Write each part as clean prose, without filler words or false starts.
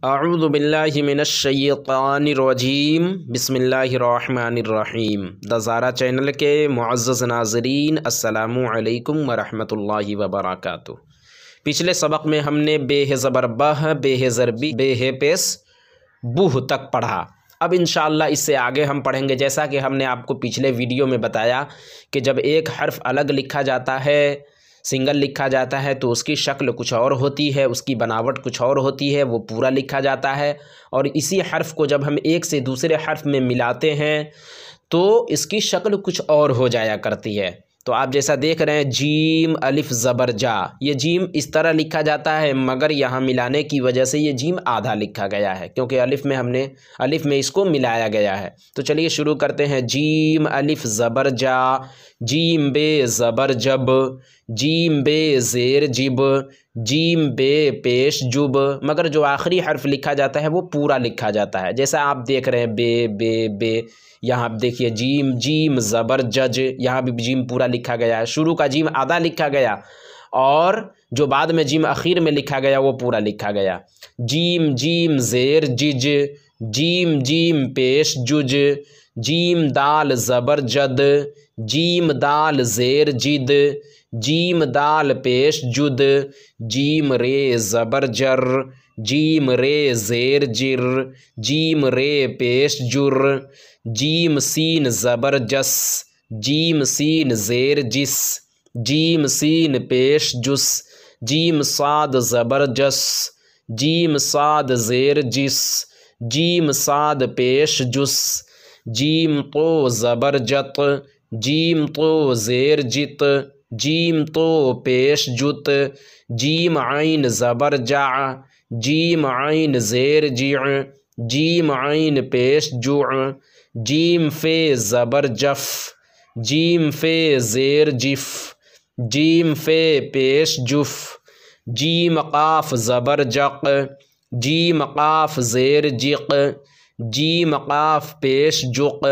अऊज़ु बिल्लाहि मिनश्शैतानिर्रजीम बिस्मिल्लाहिर्रहमानिर्रहीम। The Zaara channel के मुअज़्ज़ज़ नाज़रीन, अस्सलामु अलैकुम वरहमतुल्लाहि वबरकातुहू। पिछले सबक में हमने बेह ज़बर बह, बेह ज़रबी, बेह पेश बुह तक पढ़ा। अब इंशाअल्लाह इससे आगे हम पढ़ेंगे। जैसा कि हमने आपको पिछले वीडियो में बताया कि जब एक हर्फ अलग लिखा जाता है, सिंगल लिखा जाता है, तो उसकी शक्ल कुछ और होती है, उसकी बनावट कुछ और होती है, वो पूरा लिखा जाता है। और इसी हर्फ को जब हम एक से दूसरे हर्फ में मिलाते हैं तो इसकी शक्ल कुछ और हो जाया करती है। तो आप जैसा देख रहे हैं जीम अलिफ ज़बर जा, ये जीम इस तरह लिखा जाता है, मगर यहाँ मिलाने की वजह से ये जीम आधा लिखा गया है, क्योंकि अलिफ में इसको मिलाया गया है। तो चलिए शुरू करते हैं। जीम अलिफ ज़बर जा, जीम बे ज़बर जब, जीम बे ज़ेर जिब, जीम बे पेश जुब। मगर जो आखिरी हर्फ लिखा जाता है वो पूरा लिखा जाता है। जैसा आप देख रहे हैं बे बे बे, यहाँ आप देखिए जीम जीम ज़बर जज, यहाँ भी जीम पूरा लिखा गया है। शुरू का जीम आधा लिखा गया और जो बाद में जीम आखिर में लिखा गया वो पूरा लिखा गया। जीम जीम ज़ेर जिज, जीम जीम पेश जुज, जीम दाल ज़बर जद, जीम दाल ज़ेर जिद, जीम दाल पेश जुद, जीम रे ज़बर जर, जीम रे ज़ेर जिर, जीम रे पेश जुर, जीम सीन ज़बर जस, जीम सीन ज़ेर जिस, जीम सीन पेश जुस, जीम साद ज़बर जस, जीम साद ज़ेर जिस, जीम साद पेश जुस, जीम तो ज़बर जत, जीम तो ज़ेर जित, जीम तो पेश जुत, जीम आइन ज़बर जा, जीम आइन ज़ेर जिअ, जीम आइन पेश जुअ, जीम फ़े ज़बर जफ़, जीम फ़े ज़ेर जिफ़, जीम फ़े पेश जुफ़, जीम क़ाफ़ ज़बर जक़, जीम क़ाफ़ ज़ेर जिक़, जीम क़ाफ़ पेश जुक़,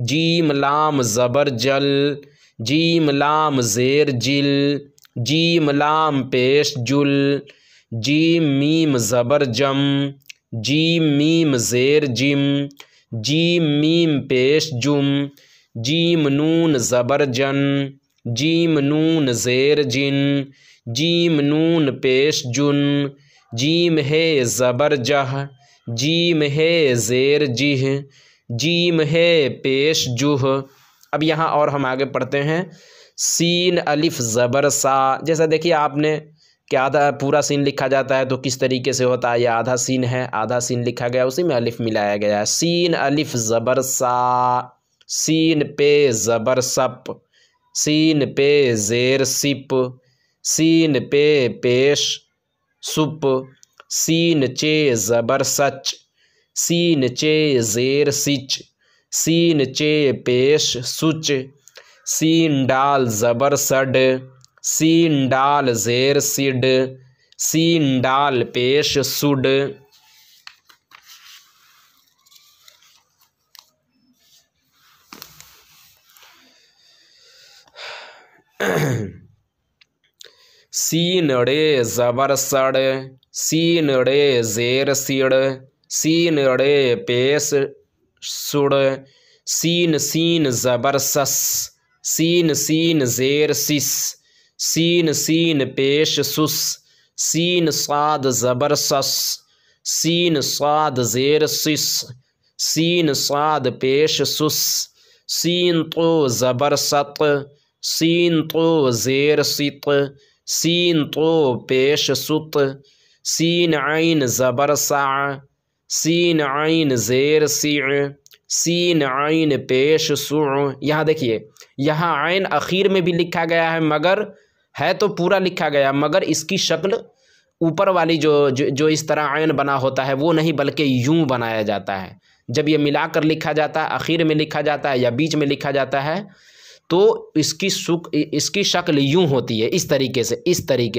जीम लाम ज़बर जल, जीम लाम ज़ेर जिल, जीम लाम पेश जुल, जीम मीम ज़बर जम, जीम मीम ज़ेर जिम, जीम मीम पेश जुम, जीम नून ज़बर जन, जीम नून ज़ेर जिन, जीम नून पेश जुन, जीम है ज़बर जह, जीम है ज़ेर जिह, जीम है पेश जुह। अब यहाँ और हम आगे पढ़ते हैं। सीन अलिफ ज़बर सा, जैसा देखिए आपने कि आधा पूरा सीन लिखा जाता है तो किस तरीके से होता है। यह आधा सीन है, आधा सीन लिखा गया, उसी में अलिफ मिलाया गया है। सीन अलिफ ज़बर सा, सीन पे ज़बर सप, सीन पे ज़ेर सिप, सीन पे पेश सुप, सीन चे ज़बर सच, सीन चे ज़ेर सिच, सीन चे पेश सुच, सीन डाल ज़बर सड, सीन डाल ज़ेर सिड, सीन डाल पेश सुड। सीन ड़े ज़बर सड़, सीन ड़े ज़ेर सिड़, सीन ड़े पेश सुड़, सीन सीन ज़बर सस, सीन सीन ज़ेर सिस, सीन सीन पेश सुस, सीन साद ज़बर सस, सीन साद ज़ेर सिस, सीन साद पेश सुस, सीन तो ज़बर सत, सीन तो ज़ेर सित, सीन तो पेश सुत, सीन आइन ज़बर सा, सीन आइन ज़ेर सिअ, सीन आइन पेश सुअ। यहाँ देखिए, यहाँ आइन आखिर में भी लिखा गया है, मगर है तो पूरा लिखा गया, मगर इसकी शक्ल ऊपर वाली जो इस तरह आइन बना होता है वो नहीं, बल्कि यूं बनाया जाता है। जब ये मिलाकर लिखा जाता है, आखिर में लिखा जाता है या बीच में लिखा जाता है, तो इसकी शक्ल यूं होती है, इस तरीके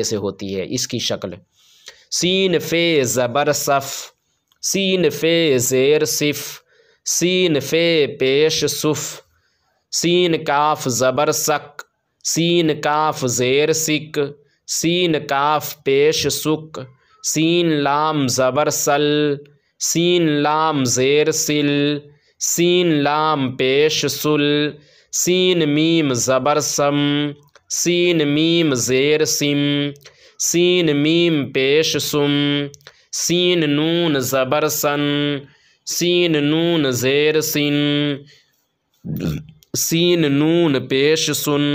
से होती है इसकी शक्ल। सीन फ़े ज़बर सफ़, सीन फ़े ज़ेर सिफ़, सीन फ़े पेश सुफ़, सीन काफ़ ज़बर सक, सीन काफ़ ज़ेर सिक, सीन काफ़ पेश सुक, सीन लाम ज़बर सल, सीन लाम ज़ेर सिल, सीन लाम पेश सुल, सीन मीम ज़बर सम, सीन मीम ज़ेर सिम, सीन मीम पेश सुम, सीन नून ज़बर सन, सीन नून ज़ेर सिन, सीन नून पेश सुन,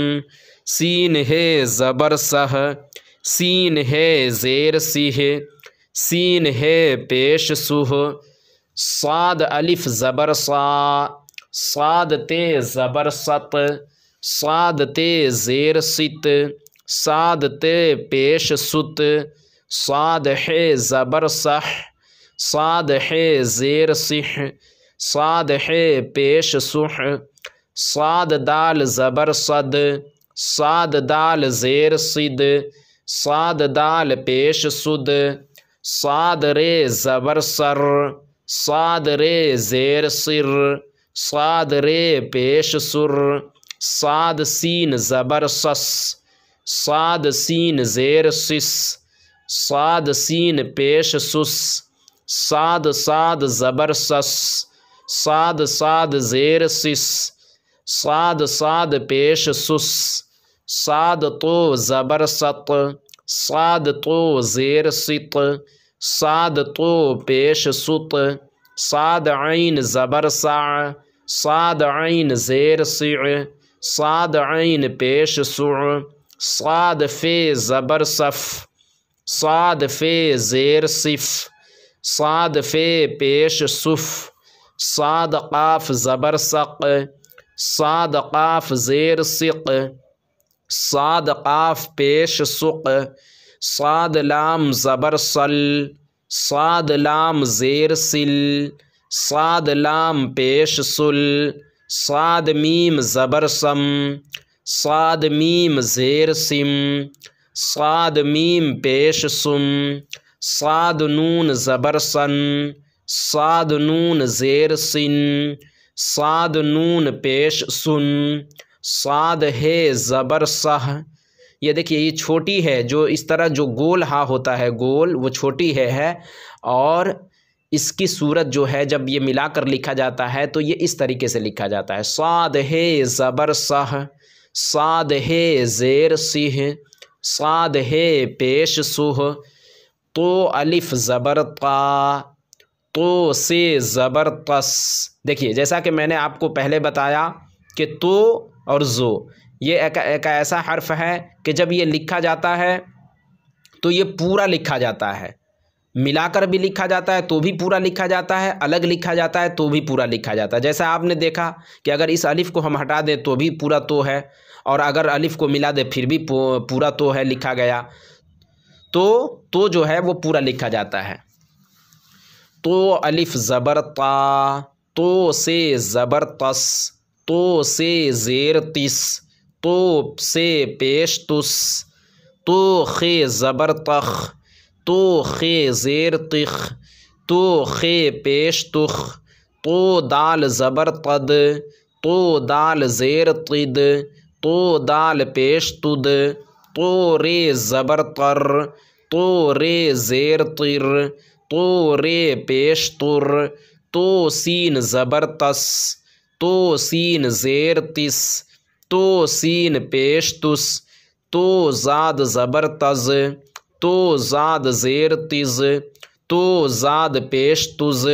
सीन है ज़बर सह, सीन है ज़ेर सिह, सीन है पेश सुह, साद अलिफ ज़बर सा, साद ते ज़बर सत, साद ते ज़ेर सित, साद ते पेश सुत, साद है ज़बर सह, साद है ज़ेर सिह, साद है पेश सुह, साद दाल ज़बर सद, साद दाल ज़ेर सिद, साद दाल पेश सुद, साद रे ज़बर सर, साद रे ज़ेर सिर, साद रे पेश सुर, साद सीन ज़बर सस, साद सीन ज़ेर सिस, साद सीन पेश सुस, साद साद ज़बर सस, साद साद ज़ेर सिस, साद साद पेश सुस, साद तो ज़बर सत, साद तो ज़ेर सित, साद तो पेश सुत, साद ऐन ज़बर सा, साद ऐन ज़ेर सिअ, साद ऐन पेश सुअ, साद फे ज़बर सफ, साद फे ज़ेर सिफ, साद फे पेश सुफ, साद क़ाफ ज़बर सक़, साद क़ाफ ज़ेर सिक़, साद क़ाफ पेश सुक़, साद लाम ज़बर सल, साद लाम ज़ेर सिल, साद लाम पेश सुल, साद मीम ज़बर सम, साद मीम ज़ेर सिम, साद मीम पेश सुम, साद नून ज़बर सन, साद नून ज़ेर सिन, साद नून पेश सुन, साद है ज़बर सह। ये देखिए ये छोटी है, जो इस तरह जो गोल हा होता है गोल, वो छोटी है और इसकी सूरत जो है जब ये मिलाकर लिखा जाता है तो ये इस तरीके से लिखा जाता है। साद है ज़बर सह, साद है ज़ेर सिह, साद है पेश सुह, तो अलिफ ज़बर ता, तो से ज़बर तस। देखिए जैसा कि मैंने आपको पहले बताया कि तो और ज़ो ये एक ऐसा हर्फ है कि जब ये लिखा जाता है तो ये पूरा लिखा जाता है, मिलाकर भी लिखा जाता है तो भी पूरा लिखा जाता है, अलग लिखा जाता है तो भी पूरा लिखा जाता है। जैसा आपने देखा कि अगर इस अलिफ को हम हटा दें तो भी पूरा तो है, और अगर अलिफ को मिला दे फिर भी पूरा तो है लिखा गया, तो जो है वो पूरा लिखा जाता है। तो अलिफ ज़बर ता, तो से ज़बर तस, तो से ज़ेर तिस, तो से पेश तुस, तो खे ज़बर तख, तो खे ज़ेर तिख, तो खे पेश तुख, तो दाल ज़बर तद, तो दाल ज़ेर तिद, तो दाल पेश तुद, तो रे ज़बर तर, तो रे ज़ेर तिर, तो रे पेश तुर, तो सीन ज़बर तस, तो सीन ज़ेर तिस, तो सीन पेश तुस, तो ज़ाद ज़बर तज़, तो ज़ाद ज़ेर तिज़, तो ज़ाद पेश तुज़,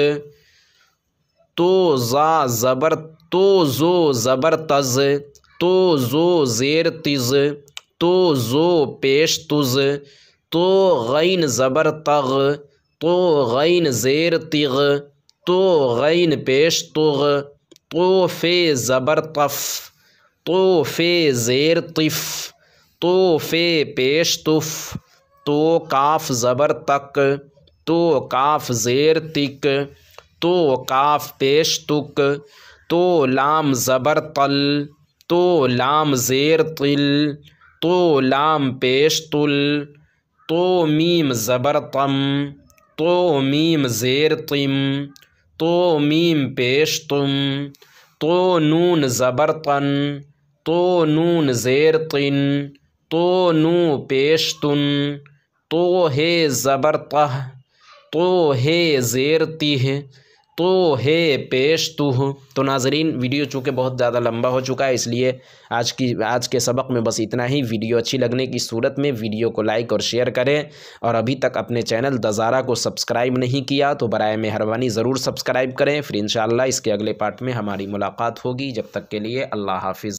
तो ज़ा ज़बर, तो ज़ो ज़बर तज़, तो ज़ो ज़ेर तिज़, तो ज़ो पेश तुज़, तो गैन ज़बर तग़, तो गैन ज़ेर तिग़, तो गैन पेश तुग़, तो फ़े ज़बर तफ़, तो फ़े ज़ेर तिफ़, तो फ़े पेश तुफ़, तो काफ ज़बर तक, तो काफ ज़ेर तिक, तो काफ पेश तुक, तो लाम ज़बर तल, तो लाम ज़ेर तिल, तो लाम पेश तुल, तो मीम ज़बर तम, तो मीम ज़ेर तिम, तो मीम पेश तुम, तो नून ज़बर तन, तो नून ज़ेर तिन, तो नू पेश तुन, तो है ज़बर तह, तो है ज़ेर तीह, तो है पेश तुह। तो नाज़रीन, वीडियो चूँकि बहुत ज़्यादा लंबा हो चुका है, इसलिए आज के सबक में बस इतना ही। वीडियो अच्छी लगने की सूरत में वीडियो को लाइक और शेयर करें, और अभी तक अपने चैनल दज़ारा को सब्सक्राइब नहीं किया तो बराए मेहरबानी ज़रूर सब्सक्राइब करें। फिर इंशाअल्लाह इसके अगले पार्ट में हमारी मुलाकात होगी। जब तक के लिए अल्लाह हाफिज़।